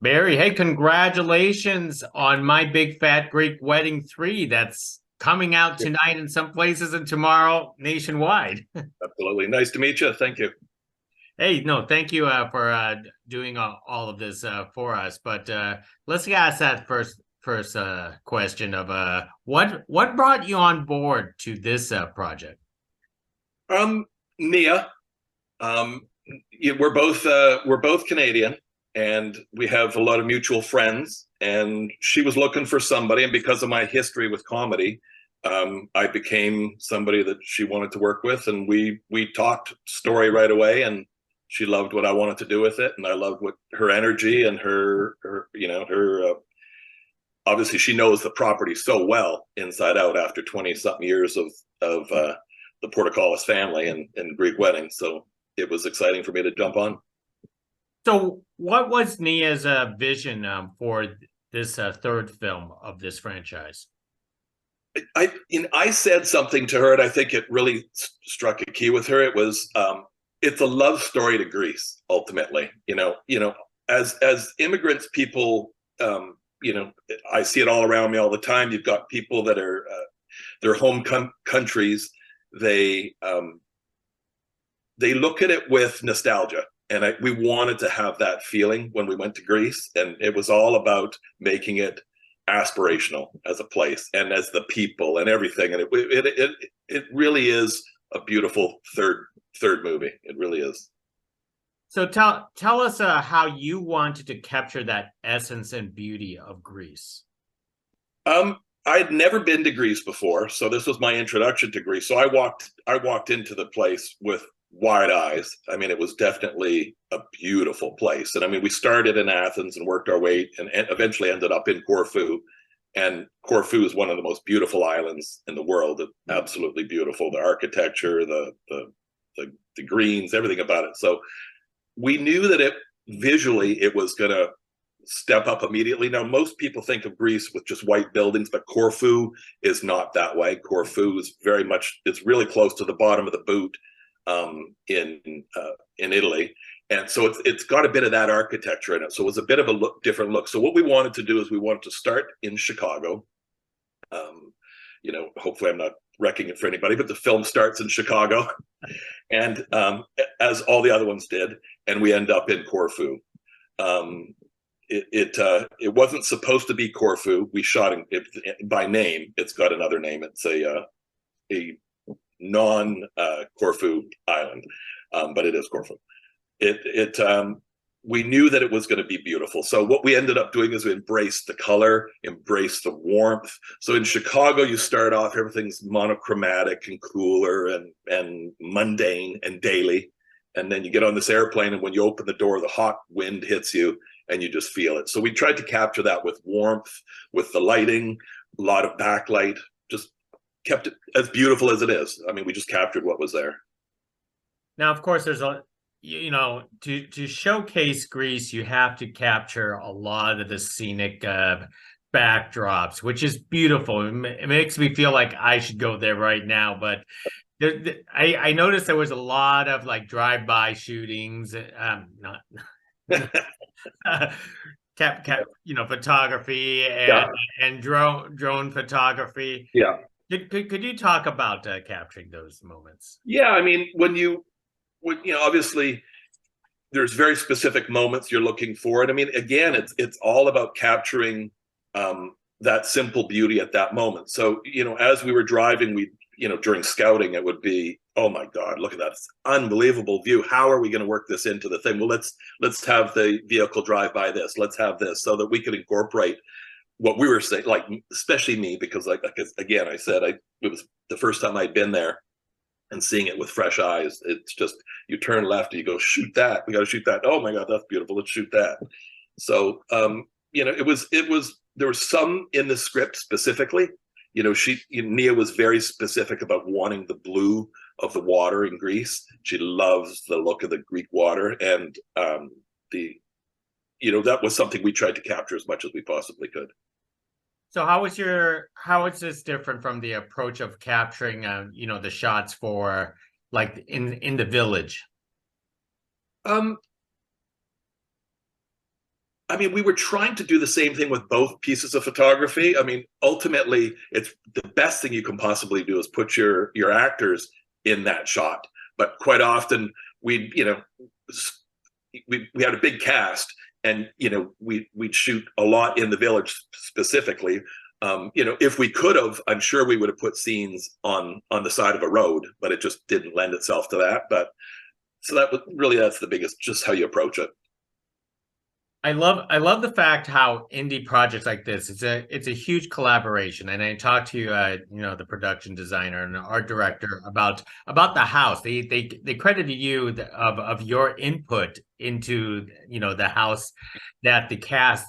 Barry, hey, congratulations on My Big Fat Greek Wedding 3. That's coming out Yeah, tonight in some places and tomorrow nationwide. absolutely. Nice to meet you. Thank you. Hey, no, thank you for doing all of this for us. But let's ask that first question of what brought you on board to this project? Um, Nia, um, we're both Canadian, and we have a lot of mutual friends. And she was looking for somebody, and because of my history with comedy, I became somebody that she wanted to work with, and we talked story right away, and she loved what I wanted to do with it, and I loved what her energy and her her obviously she knows the property so well inside out after 20 something years of the Portokalos family and Greek weddings. So it was exciting for me to jump on. So, what was Nia's vision for this third film of this franchise? I said something to her, and I think it really struck a key with her. It was it's a love story to Greece. Ultimately, as immigrants, people, I see it all around me all the time. You've got people that are their home countries. They um, they look at it with nostalgia. And we wanted to have that feeling when we went to Greece. And it was all about making it aspirational as a place and as the people and everything. And it really is a beautiful third movie. It really is. So tell us how you wanted to capture that essence and beauty of Greece. I'd never been to Greece before, so this was my introduction to Greece. So I walked into the place with wide eyes. I mean, it was definitely a beautiful place. And I mean, we started in Athens and worked our way and eventually ended up in Corfu. And Corfu is one of the most beautiful islands in the world. Absolutely beautiful. The architecture, the greens, everything about it. So we knew that it visually it was going to step up immediately. Now, most people think of Greece with just white buildings, but Corfu is not that way. Corfu is very much, it's really close to the bottom of the boot in Italy. And so it's got a bit of that architecture in it. So it was a bit of a different look. So what we wanted to do is we wanted to start in Chicago. Hopefully I'm not wrecking it for anybody, but the film starts in Chicago, and as all the other ones did, and we end up in Corfu. Um, it wasn't supposed to be Corfu. We shot it by name. It's got another name. It's a non Corfu island, but it is Corfu. We knew that it was going to be beautiful. So what we ended up doing is we embraced the color, embraced the warmth. So in Chicago, you start off, everything's monochromatic and cooler and mundane and daily. And then you get on this airplane, and when you open the door, the hot wind hits you and you just feel it. So we tried to capture that with warmth, with the lighting, a lot of backlight, just kept it as beautiful as it is. I mean, we just captured what was there. Now, of course, there's to showcase Greece, you have to capture a lot of the scenic backdrops, which is beautiful. It makes me feel like I should go there right now. But I noticed there was a lot of like drive-by shootings, not photography Yeah, and drone photography. yeah, Could you talk about capturing those moments? yeah. I mean, obviously there's very specific moments you're looking for, and I mean, again, it's all about capturing that simple beauty at that moment. So as we were driving, during scouting, it would be, oh my God, look at that unbelievable view. How are we going to work this into the thing? Well, let's have the vehicle drive by this. Let's have this so that we could incorporate what we were saying, like especially me, because like again, I said it was the first time I'd been there and seeing it with fresh eyes. It's just you turn left and you go, shoot that. We got to shoot that. Oh my God, that's beautiful. Let's shoot that. So it was there was some in the script specifically. Nia was very specific about wanting the blue of the water in Greece. She loves the look of the Greek water, and the that was something we tried to capture as much as we possibly could. So how is this different from the approach of capturing the shots for like in the village? Um, I mean, we were trying to do the same thing with both pieces of photography. I mean, ultimately, it's the best thing you can possibly do is put your actors in that shot. But quite often, we we had a big cast, and we'd shoot a lot in the village specifically. If we could have, I'm sure we would have put scenes on the side of a road, but it just didn't lend itself to that. But so that was really, that's the biggest, just how you approach it. I love the fact how indie projects like this, it's a huge collaboration. And I talked to the production designer and the art director about the house. They credited you of your input into the house that the cast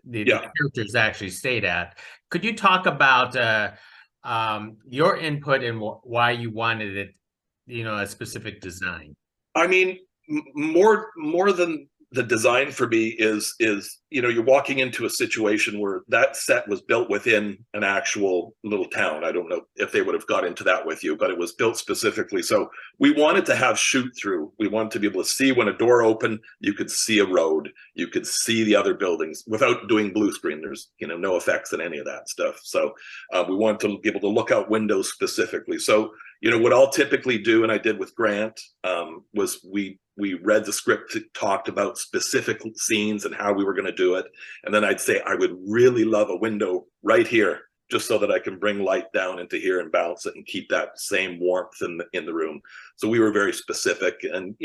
the Yeah. characters actually stayed at. Could you talk about your input and why you wanted it, a specific design? I mean, more than the design for me is you're walking into a situation where that set was built within an actual little town. I don't know if they would have got into that with you, but it was built specifically. So we wanted to have shoot through. We wanted to be able to see when a door opened, you could see a road, you could see the other buildings without doing blue screen. There's no effects in any of that stuff. So we wanted to be able to look out windows specifically. So what I'll typically do, and I did with Grant, was we read the script, talked about specific scenes and how we were going to do it, and then I'd say I would really love a window right here, just so that I can bring light down into here and bounce it and keep that same warmth in the room. So we were very specific, and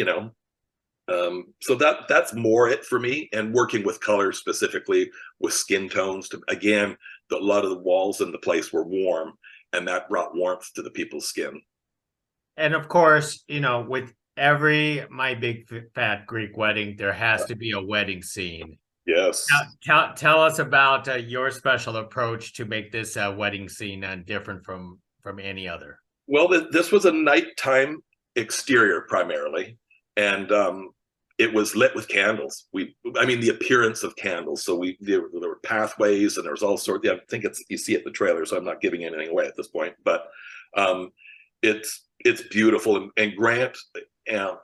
so that's more it for me. And working with color, specifically with skin tones, to again, a lot of the walls in the place were warm, and that brought warmth to the people's skin. And of course, with every My Big Fat Greek Wedding, there has to be a wedding scene. Yes. Tell us about your special approach to make this wedding scene different from any other. Well, this was a nighttime exterior primarily, and it was lit with candles. The appearance of candles. So there were pathways, and there was all sorts. Yeah, I think you see it in the trailer, so I'm not giving anything away at this point. But it's beautiful, and Grant,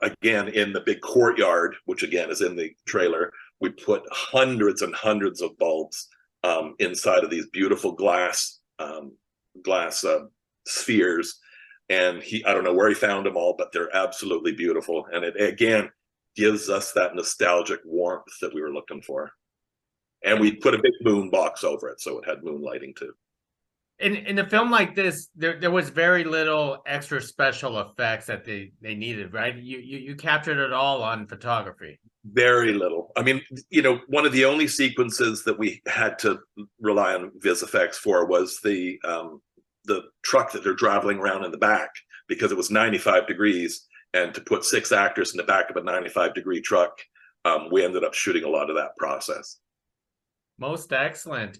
again, in the big courtyard, which again is in the trailer, we put hundreds and hundreds of bulbs inside of these beautiful glass spheres. And I don't know where he found them all, but they're absolutely beautiful. And it again gives us that nostalgic warmth that we were looking for. And we put a big moon box over it, so it had moon lighting too. In a film like this, there was very little extra special effects that they needed, right? You captured it all on photography. Very little. I mean, one of the only sequences that we had to rely on vis effects for was the truck that they're traveling around in the back, because it was 95 degrees, and to put 6 actors in the back of a 95-degree truck, we ended up shooting a lot of that process. Most excellent.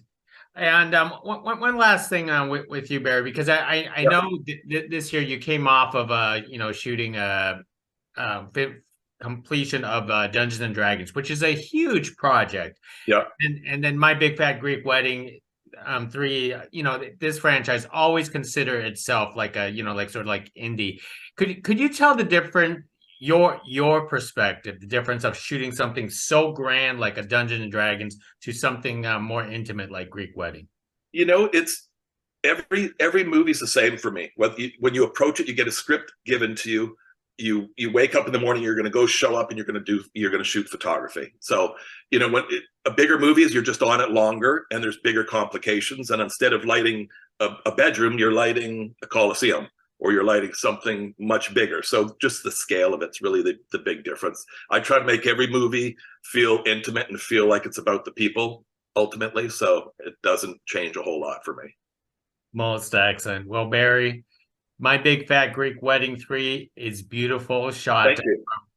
And one last thing with you, Barry, because I know this year you came off of shooting completion of Dungeons and Dragons, which is a huge project. Yeah. And then My Big Fat Greek Wedding 3, this franchise always consider itself like a sort of like indie. Could you tell the difference, your perspective, the difference of shooting something so grand like a Dungeons and Dragons to something more intimate like Greek Wedding? It's every movie's the same for me. When you approach it, you get a script given to you. You wake up in the morning, you're going to go show up, and you're going to shoot photography. So when a bigger movie is, you're just on it longer, and there's bigger complications. And instead of lighting a bedroom, you're lighting a coliseum, or you're lighting something much bigger. So just the scale of it's really the big difference. I try to make every movie feel intimate and feel like it's about the people ultimately. So it doesn't change a whole lot for me. Most excellent. Well, Barry, My Big Fat Greek Wedding 3 is beautiful, shot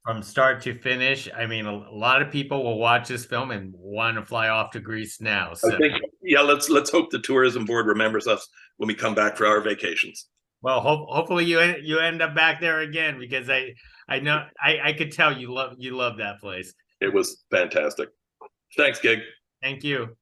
from start to finish. I mean, a lot of people will watch this film and want to fly off to Greece now. So. I think, let's hope the tourism board remembers us when we come back for our vacations. Well, hopefully you end up back there again, because I know I could tell you love that place. It was fantastic. Thanks, Gig. Thank you.